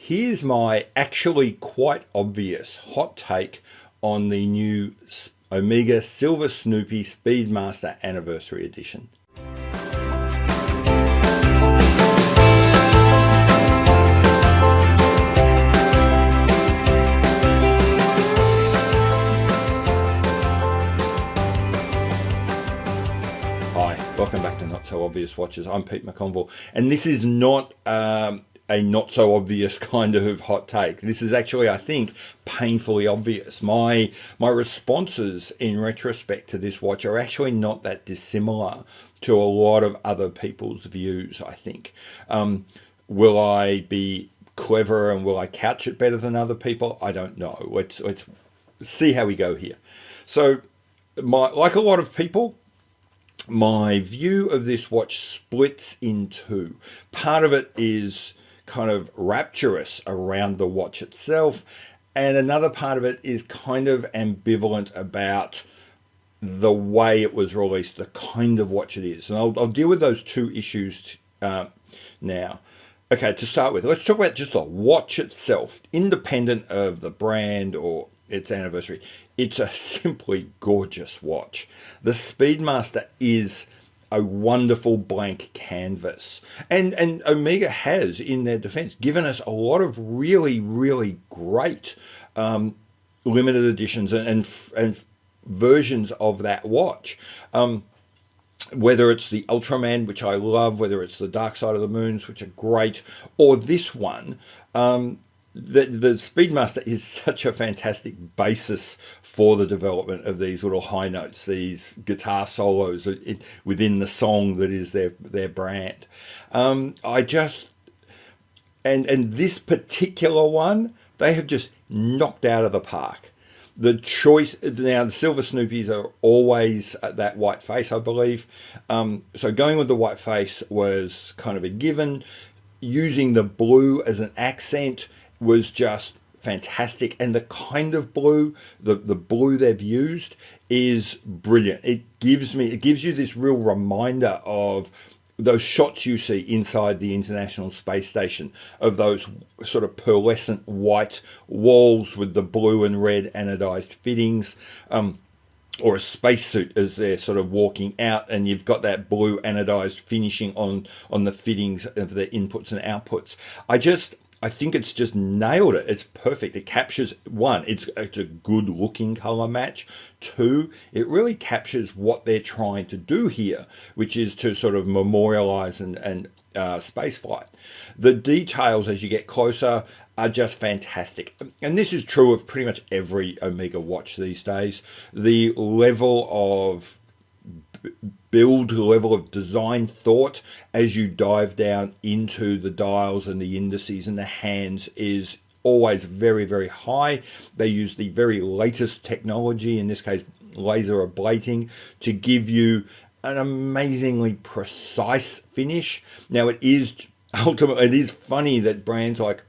Here's my actually quite obvious hot take on the new Omega Silver Snoopy Speedmaster Anniversary Edition. Hi, welcome back to Not So Obvious Watches. I'm Pete McConville, and this is not a not so obvious kind of hot take. This is actually, I think, painfully obvious. My responses in retrospect to this watch are actually not that dissimilar to a lot of other people's views, I think. Will I be clever and will I couch it better than other people? I don't know. Let's see how we go here. So, like a lot of people, my view of this watch splits in two. Part of it is kind of rapturous around the watch itself, and another part of it is kind of ambivalent about the way it was released, the kind of watch it is. And I'll deal with those two issues now. Okay, to start with, let's talk about just the watch itself, independent of the brand or its anniversary. It's a simply gorgeous watch. The Speedmaster is a wonderful blank canvas, and Omega has, in their defense, given us a lot of really great limited editions and versions of that watch. Whether it's the Ultraman, which I love, whether it's the Dark Side of the Moons, which are great, or this one, the Speedmaster is such a fantastic basis for the development of these little high notes, these guitar solos within the song that is their brand. And this particular one, they have just knocked out of the park. The choice now, the Silver Snoopies are always at that white face, I believe. So going with the white face was kind of a given. Using the blue as an accent was just fantastic, and the kind of blue, the blue they've used is brilliant. It gives you this real reminder of those shots you see inside the International Space Station, of those sort of pearlescent white walls with the blue and red anodized fittings, or a spacesuit as they're sort of walking out, and you've got that blue anodized finishing on the fittings of the inputs and outputs. I think it's just nailed it. It's perfect. It captures, one, it's a good looking color match. Two, it really captures what they're trying to do here, which is to sort of memorialize and space flight. The details as you get closer are just fantastic. And this is true of pretty much every Omega watch these days. The level of build, the level of design thought as you dive down into the dials and the indices and the hands is always very high. They use the very latest technology, in this case laser ablating, to give you an amazingly precise finish. Now it is funny that brands like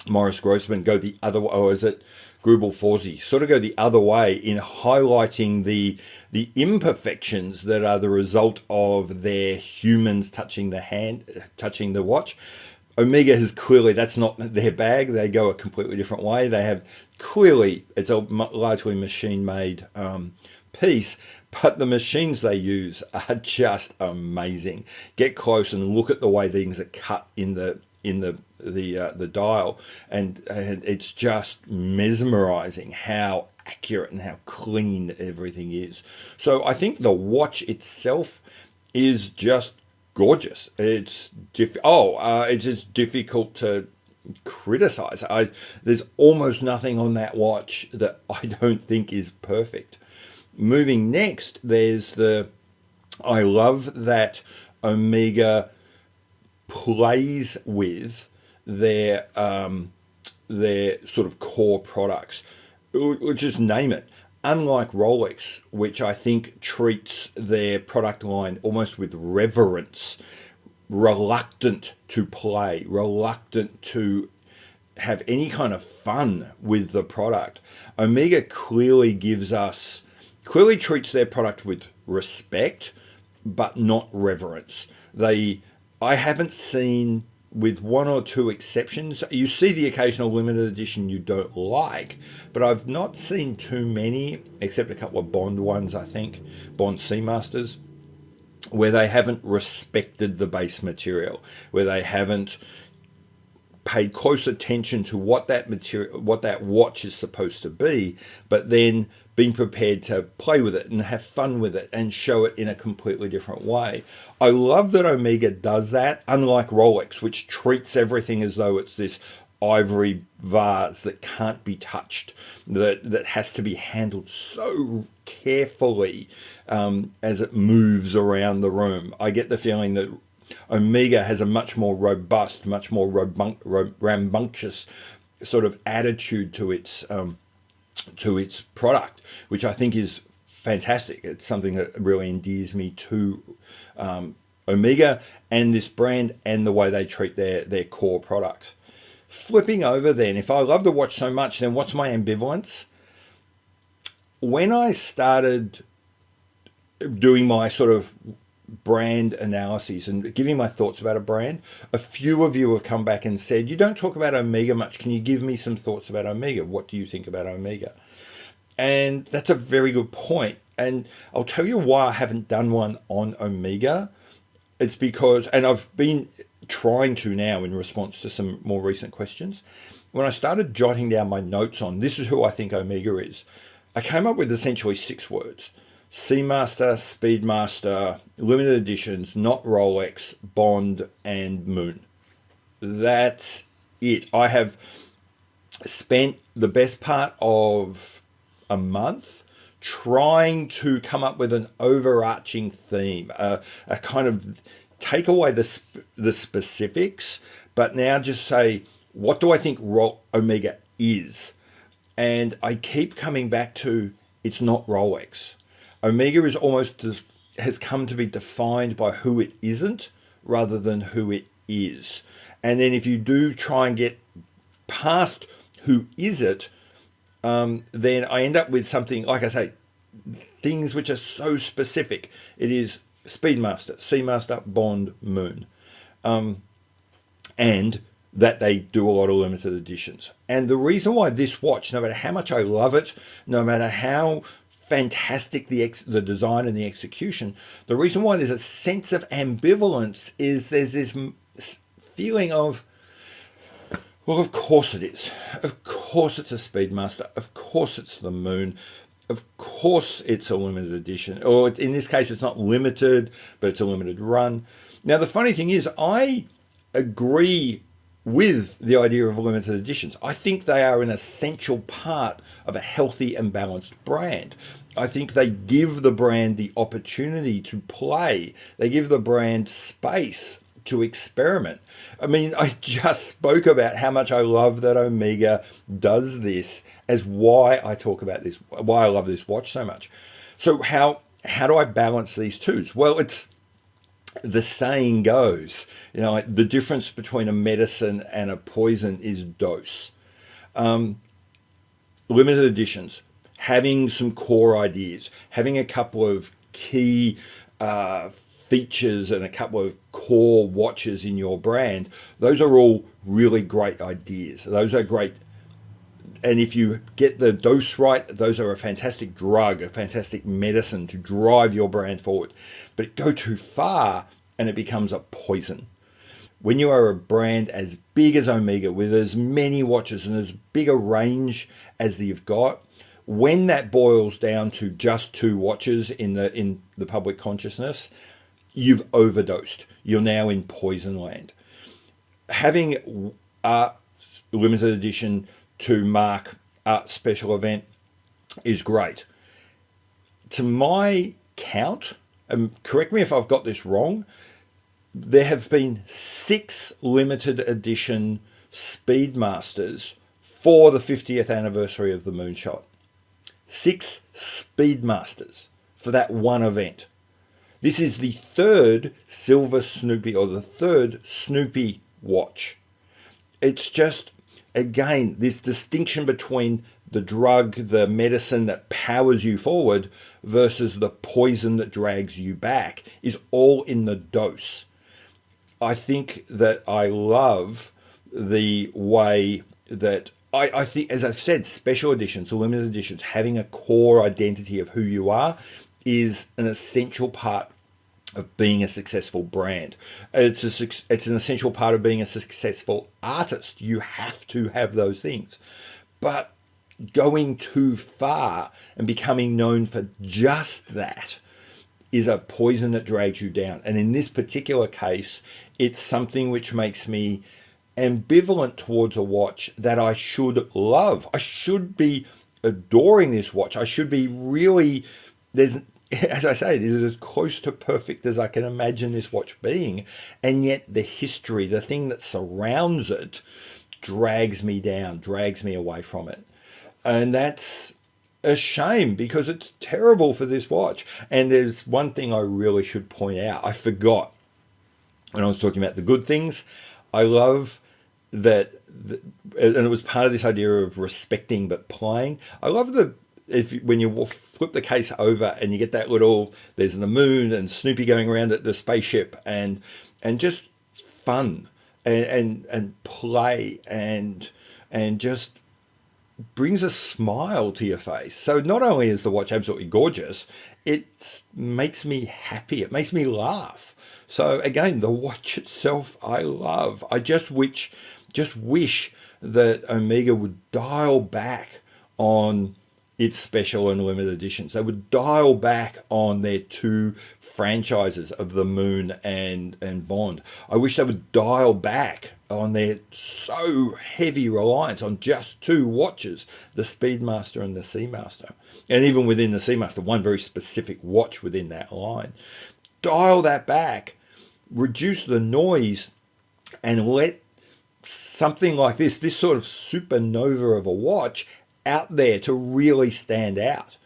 Morris Grossman go the other way, or is it Grubel Forsey, sort of go the other way in highlighting the imperfections that are the result of their humans touching the watch. Omega has clearly, that's not their bag. They go a completely different way. They have clearly, it's a largely machine-made piece, but the machines they use are just amazing. Get close and look at the way things are cut in the dial, and it's just mesmerizing how accurate and how clean everything is. So I think the watch itself is just gorgeous. It's just difficult to criticize. There's almost nothing on that watch that I don't think is perfect. Moving next, I love that Omega plays with their sort of core products. Just name it. Unlike Rolex, which I think treats their product line almost with reverence, reluctant to play, reluctant to have any kind of fun with the product, Omega clearly treats their product with respect, but not reverence. I haven't seen with one or two exceptions. You see the occasional limited edition you don't like, but I've not seen too many, except a couple of Bond ones, I think, Bond Seamasters, where they haven't respected the base material, where they haven't paid close attention to what that material, what that watch is supposed to be, but then being prepared to play with it and have fun with it and show it in a completely different way. I love that Omega does that, unlike Rolex, which treats everything as though it's this ivory vase that can't be touched, that has to be handled so carefully as it moves around the room. I get the feeling that Omega has a much more robust, much more rambunctious sort of attitude to its product, which I think is fantastic. It's something that really endears me to Omega and this brand and the way they treat their core products. Flipping over then, if I love the watch so much, then what's my ambivalence? When I started doing my sort of brand analyses and giving my thoughts about a brand, a few of you have come back and said, you don't talk about Omega much. Can you give me some thoughts about Omega? What do you think about Omega? And that's a very good point. And I'll tell you why I haven't done one on Omega. It's because, and I've been trying to now in response to some more recent questions, when I started jotting down my notes on this is who I think Omega is, I came up with essentially 6 words: Seamaster, Speedmaster, limited editions, not Rolex, Bond, and Moon. That's it. I have spent the best part of a month trying to come up with an overarching theme, a kind of take away the specifics, but now just say, what do I think Omega is? And I keep coming back to, it's not Rolex. Omega is almost has come to be defined by who it isn't rather than who it is. And then if you do try and get past who is it, then I end up with something, like I say, things which are so specific. It is Speedmaster, Seamaster, Bond, Moon. And that they do a lot of limited editions. And the reason why this watch, no matter how much I love it, no matter how fantastic the design and the execution, the reason why there's a sense of ambivalence is there's this feeling of, well, of course it is. Of course it's a Speedmaster. Of course it's the Moon. Of course it's a limited edition. Or in this case, it's not limited, but it's a limited run. Now, the funny thing is, I agree with the idea of limited editions. I think they are an essential part of a healthy and balanced brand. I think they give the brand the opportunity to play. They give the brand space to experiment. I mean, I just spoke about how much I love that Omega does this, as why I talk about this, why I love this watch so much. So how do I balance these two? Well, it's the saying goes, you know, the difference between a medicine and a poison is dose. Limited editions, having some core ideas, having a couple of key features and a couple of core watches in your brand, those are all really great ideas. Those are great. And if you get the dose right, those are a fantastic drug, a fantastic medicine to drive your brand forward. But go too far and it becomes a poison. When you are a brand as big as Omega, with as many watches and as big a range as you've got, when that boils down to just 2 watches in the public consciousness, you've overdosed. You're now in poison land. Having a limited edition to mark a special event is great. To my count, and correct me if I've got this wrong, there have been 6 limited edition Speedmasters for the 50th anniversary of the Moonshot. 6 Speedmasters for that one event. This is the 3rd silver Snoopy, or the 3rd Snoopy watch. It's just, again, this distinction between the drug, the medicine that powers you forward versus the poison that drags you back is all in the dose. I think that I love the way that I think, as I've said, special editions or limited editions, having a core identity of who you are is an essential part of being a successful brand. It's an essential part of being a successful artist. You have to have those things. But going too far and becoming known for just that is a poison that drags you down. And in this particular case, it's something which makes me ambivalent towards a watch that I should love. I should be adoring this watch. I should be really, there's, as I say, this is as close to perfect as I can imagine this watch being. And yet the history, the thing that surrounds it, drags me down, drags me away from it. And that's a shame because it's terrible for this watch. And there's one thing I really should point out. I forgot when I was talking about the good things. I love that, and it was part of this idea of respecting but playing. I love when you flip the case over and you get that little, there's the moon and Snoopy going around at the spaceship, and just fun and play and just brings a smile to your face. So not only is the watch absolutely gorgeous, it makes me happy. It makes me laugh. So again, the watch itself, I love. I just wish that Omega would dial back on its special and limited editions. They would dial back on their two franchises of the Moon and Bond. I wish they would dial back on their so heavy reliance on just two watches, the Speedmaster and the Seamaster. And even within the Seamaster, one very specific watch within that line. Dial that back, reduce the noise, and let something like this sort of supernova of a watch out there to really stand out.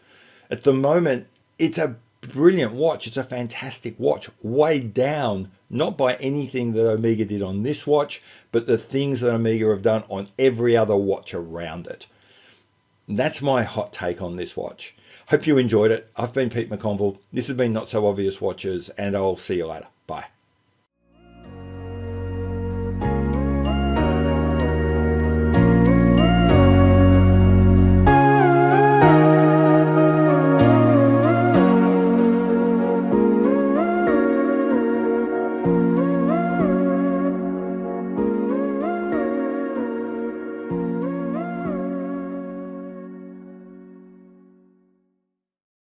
At the moment, it's a brilliant watch. It's a fantastic watch, weighed down not by anything that Omega did on this watch, but the things that Omega have done on every other watch around it. That's my hot take on this watch. Hope you enjoyed it. I've been Pete McConville. This has been Not So Obvious Watches, and I'll see you later. Bye.